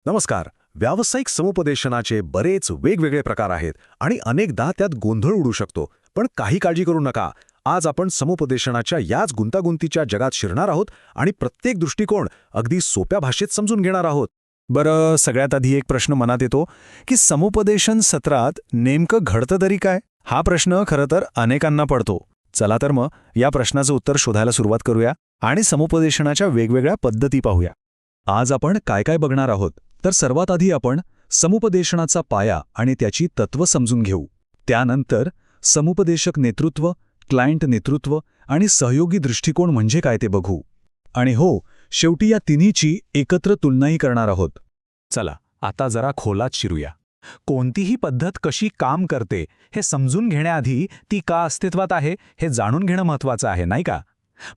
नमस्कार. व्यावसायिक समुपदेशनाचे बरेच वेगवेगळे प्रकार आहेत आणि अनेकदा त्यात गोंधळ उडू शकतो. पण काही काळजी करू नका. आज आपण समुपदेशनाच्या याच गुंतागुंतीच्या जगात शिरणार आहोत आणि प्रत्येक दृष्टिकोन अगदी सोप्या भाषेत समजून घेणार आहोत. बरं, सगळ्यात आधी एक प्रश्न मनात येतो की समुपदेशन सत्रात नेमकं घडतं तरी काय? हा प्रश्न खरं तर अनेकांना पडतो. चला तर मग या प्रश्नाचं उत्तर शोधायला सुरुवात करूया आणि समुपदेशनाच्या वेगवेगळ्या पद्धती पाहूया. आज आपण काय काय बघणार आहोत, तर सर्वात आधी आपण समुपदेशनाचा पाया आणि त्याची तत्त्व समजून घेऊ. त्यानंतर समुपदेशक नेतृत्व, क्लायंट नेतृत्व आणि सहयोगी दृष्टिकोन म्हणजे काय ते बघू. आणि हो, शेवटी या तिन्हीची एकत्र तुलनाही करणार आहोत. चला आता जरा खोलात शिरूया. कोणतीही पद्धत कशी काम करते हे समजून घेण्याआधी ती का अस्तित्वात आहे हे जाणून घेणं महत्त्वाचं आहे, नाही का?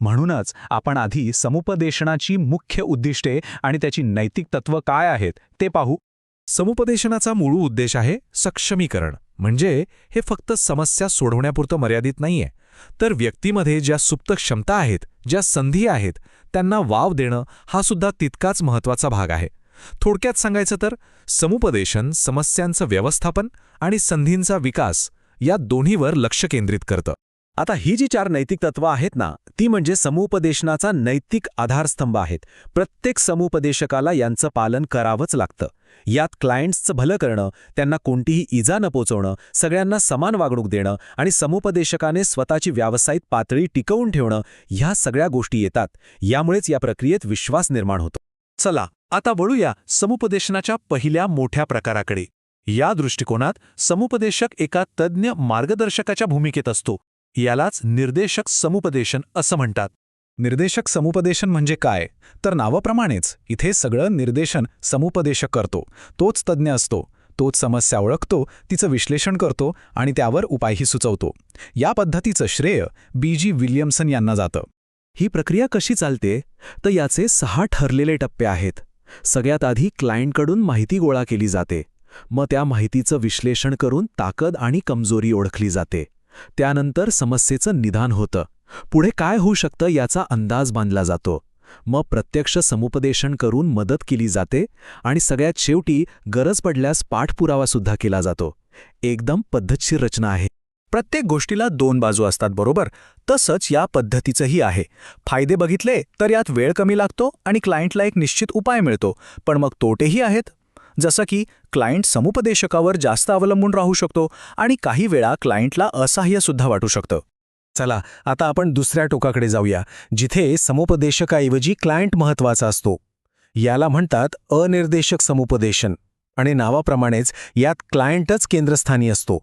म्हणूनच आपण आधी समुपदेशनाची मुख्य उद्दिष्टे आणि त्याची नैतिक तत्त्व काय आहेत ते पाहू. समुपदेशनाचा मूळ उद्देश आहे सक्षमीकरण. म्हणजे हे फक्त समस्या सोडवण्यापुरतं मर्यादित नाहीये, तर व्यक्तीमध्ये ज्या सुप्त क्षमता आहेत, ज्या संधी आहेत, त्यांना वाव देणं हा सुद्धा तितकाच महत्त्वाचा भाग आहे. थोडक्यात सांगायचं तर समुपदेशन समस्यांचं व्यवस्थापन आणि संधींचा विकास या दोन्हीवर लक्ष केंद्रित करतं. आता ही जी 4 नैतिक तत्त्व आहेत ना, ती म्हणजे समुपदेशनाचा नैतिक आधारस्तंभ आहेत. प्रत्येक समुपदेशकाला यांचं पालन करावंच लागतं. यात क्लायंट्सचं भलं करणं, त्यांना कोणतीही इजा न पोचवणं, सगळ्यांना समान वागणूक देणं आणि समुपदेशकाने स्वतःची व्यावसायिक पातळी टिकवून ठेवणं, ह्या सगळ्या गोष्टी येतात. यामुळेच या प्रक्रियेत विश्वास निर्माण होतो. चला आता वळूया समुपदेशनाच्या पहिल्या मोठ्या प्रकाराकडे. या दृष्टिकोनात समुपदेशक एका तज्ज्ञ मार्गदर्शकाच्या भूमिकेत असतो. यालाच निर्देशक समुपदेशन असं म्हणतात. निर्देशक समुपदेशन म्हणजे काय? तर नावाप्रमाणेच इथे सगळं निर्देशन समुपदेशक करतो. तोच तज्ज्ञ असतो, तोच समस्या ओळखतो, तिचं विश्लेषण करतो आणि त्यावर उपायही सुचवतो. या पद्धतीचं श्रेय BG विल्यमसन यांना जातं. ही प्रक्रिया कशी चालते? तर याचे 6 ठरलेले टप्पे आहेत. सगळ्यात आधी क्लायंटकडून माहिती गोळा केली जाते. मग त्या माहितीचं विश्लेषण करून ताकद आणि कमजोरी ओळखली जाते. त्यानंतर समस्येचं निदान होतं. पुढे काय होऊ शकतं याचा अंदाज बांधला जातो. मग प्रत्यक्ष समुपदेशन करून मदत केली जाते आणि सगळ्यात शेवटी गरज पडल्यास पाठपुरावासुद्धा केला जातो. एकदम पद्धतशीर रचना आहे. प्रत्येक गोष्टीला 2 बाजू असतात, बरोबर? तसंच या पद्धतीचंही आहे. फायदे बघितले तर यात वेळ कमी लागतो आणि क्लायंटला एक निश्चित उपाय मिळतो. पण मग तोटेही आहेत. जसं की क्लायंट समुपदेशकावर जास्त अवलंबून राहू शकतो आणि काही वेळा क्लायंटला असहाय्यसुद्धा वाटू शकतं. चला आता आपण दुसऱ्या टोकाकडे जाऊया, जिथे समुपदेशकाऐवजी क्लायंट महत्त्वाचा असतो. याला म्हणतात अनिर्देशक समुपदेशन आणि नावाप्रमाणेच यात क्लायंटच केंद्रस्थानी असतो.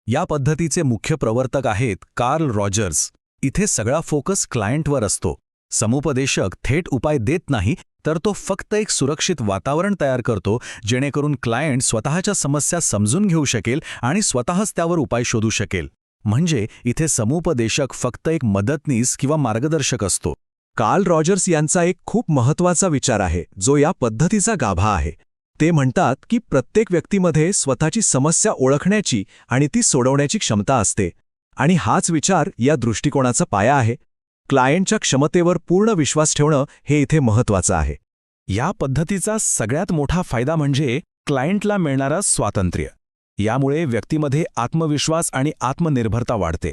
या पद्धतीचे मुख्य प्रवर्तक आहेत कार्ल रॉजर्स. इथे सगळा फोकस क्लायंटवर असतो. समुपदेशक थेट उपाय देत नाही, तर तो फक्त एक सुरक्षित वातावरण तयार करतो, जेणेकरून क्लायंट स्वतःच्या समस्या समजून घेऊ शकेल आणि स्वतःच त्यावर उपाय शोधू शकेल. म्हणजे इथे समुपदेशक फक्त एक मदतनीस किंवा मार्गदर्शक असतो. कार्ल रॉजर्स यांचा एक खूप महत्त्वाचा विचार आहे, जो या पद्धतीचा गाभा आहे. ते म्हणतात की प्रत्येक व्यक्तीमध्ये स्वतःची समस्या ओळखण्याची आणि ती सोडवण्याची क्षमता असते. आणि हाच विचार या दृष्टिकोनाचा पाया आहे. क्लायंटच्या क्षमतेवर पूर्ण विश्वास ठेवणं हे इथे महत्त्वाचं आहे. या पद्धतीचा सगळ्यात मोठा फायदा म्हणजे क्लायंटला मिळणारं स्वातंत्र्य. यामुळे व्यक्तीमध्ये आत्मविश्वास आणि आत्मनिर्भरता वाढते.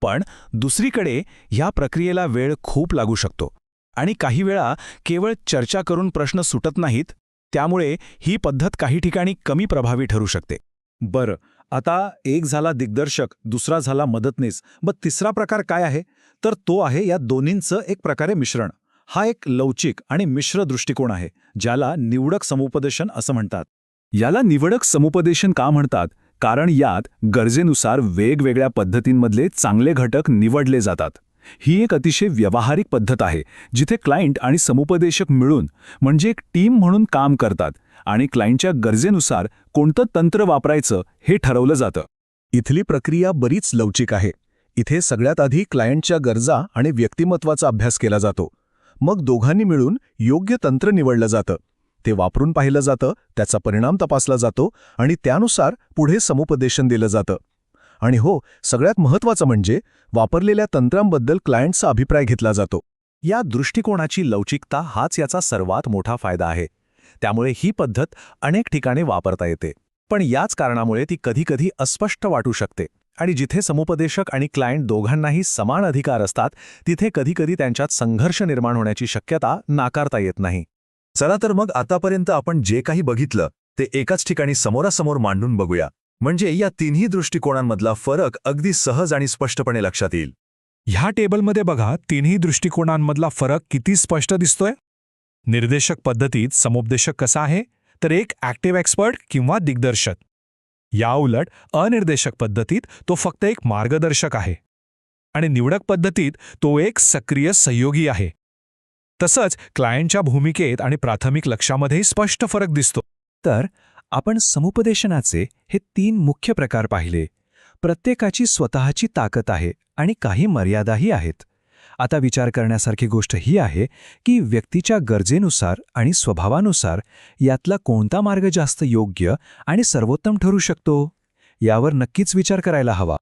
पण दुसरीकडे ह्या प्रक्रियेला वेळ खूप लागू शकतो आणि काही वेळा केवळ चर्चा करून प्रश्न सुटत नाहीत. त्यामुळे ही पद्धत काही ठिकाणी कमी प्रभावी ठरू शकते. बरं, आता एक झाला दिग्दर्शक, दुसरा झाला मदतनीस. मग तिसरा प्रकार काय आहे? तर तो आहे या दोन्हींचं एक प्रकारे मिश्रण. हा एक लवचिक आणि मिश्र दृष्टिकोन आहे, ज्याला निवडक समुपदेशन असं म्हणतात. याला निवडक समुपदेशन का म्हणतात? कारण यात गरजेनुसार वेगवेगळ्या पद्धतींमधले चांगले घटक निवडले जातात. ही एक अतिशय व्यावहारिक पद्धत आहे, जिथे क्लायंट आणि समुपदेशक मिळून म्हणजे एक टीम म्हणून काम करतात आणि क्लायंटच्या गरजेनुसार कोणतं तंत्र वापरायचं हे ठरवलं जातं. इथली प्रक्रिया बरीच लवचिक आहे. इथे सगळ्यात आधी क्लायंटच्या गरजा आणि व्यक्तिमत्वाचा अभ्यास केला जातो. मग दोघांनी मिळून योग्य तंत्र निवडलं जातं. ते वापरून पाहिलं जातं, त्याचा परिणाम तपासला जातो आणि त्यानुसार पुढे समुपदेशन दिलं जातं. आणि हो, सगळ्यात महत्त्वाचं म्हणजे वापरलेल्या तंत्रांबद्दल क्लायंटचा अभिप्राय घेतला जातो. या दृष्टिकोनाची लवचिकता हाच याचा सर्वात मोठा फायदा आहे. त्यामुळे ही पद्धत अनेक ठिकाणी वापरता येते. पण याच कारणामुळे ती कधीकधी अस्पष्ट वाटू शकते आणि जिथे समुपदेशक आणि क्लायंट दोघांनाही समान अधिकार असतात तिथे कधीकधी त्यांच्यात संघर्ष निर्माण होण्याची शक्यता नाकारता येत नाही. चला तर मग आतापर्यंत आपण जे काही बघितलं ते एकाच ठिकाणी समोरासमोर मांडून बघूया. म्हणजे या तिन्ही दृष्टिकोनांमधला फरक अगदी सहज आणि स्पष्टपणे लक्षात येईल. ह्या टेबलमध्ये बघा तिन्ही दृष्टिकोनांमधला फरक किती स्पष्ट दिसतोय. निर्देशक पद्धतीत समुपदेशक कसा आहे तर एक ॲक्टिव्ह एक्सपर्ट किंवा दिग्दर्शक. याउलट अनिर्देशक पद्धतीत तो फक्त एक मार्गदर्शक आहे आणि निवडक पद्धतीत तो एक सक्रिय सहयोगी आहे. तसंच क्लायंटच्या भूमिकेत आणि प्राथमिक लक्ष्यामध्येही स्पष्ट फरक दिसतो. तर आपण समुपदेशनाचे हे 3 मुख्य प्रकार पाहिले. प्रत्येकाची स्वतःची ताकद आहे आणि काही मर्यादाही आहेत. आता विचार करण्यासारखी गोष्ट ही आहे की व्यक्तीच्या गरजेनुसार आणि स्वभावानुसार यातला कोणता मार्ग जास्त योग्य आणि सर्वोत्तम ठरू शकतो यावर नक्कीच विचार करायला हवा.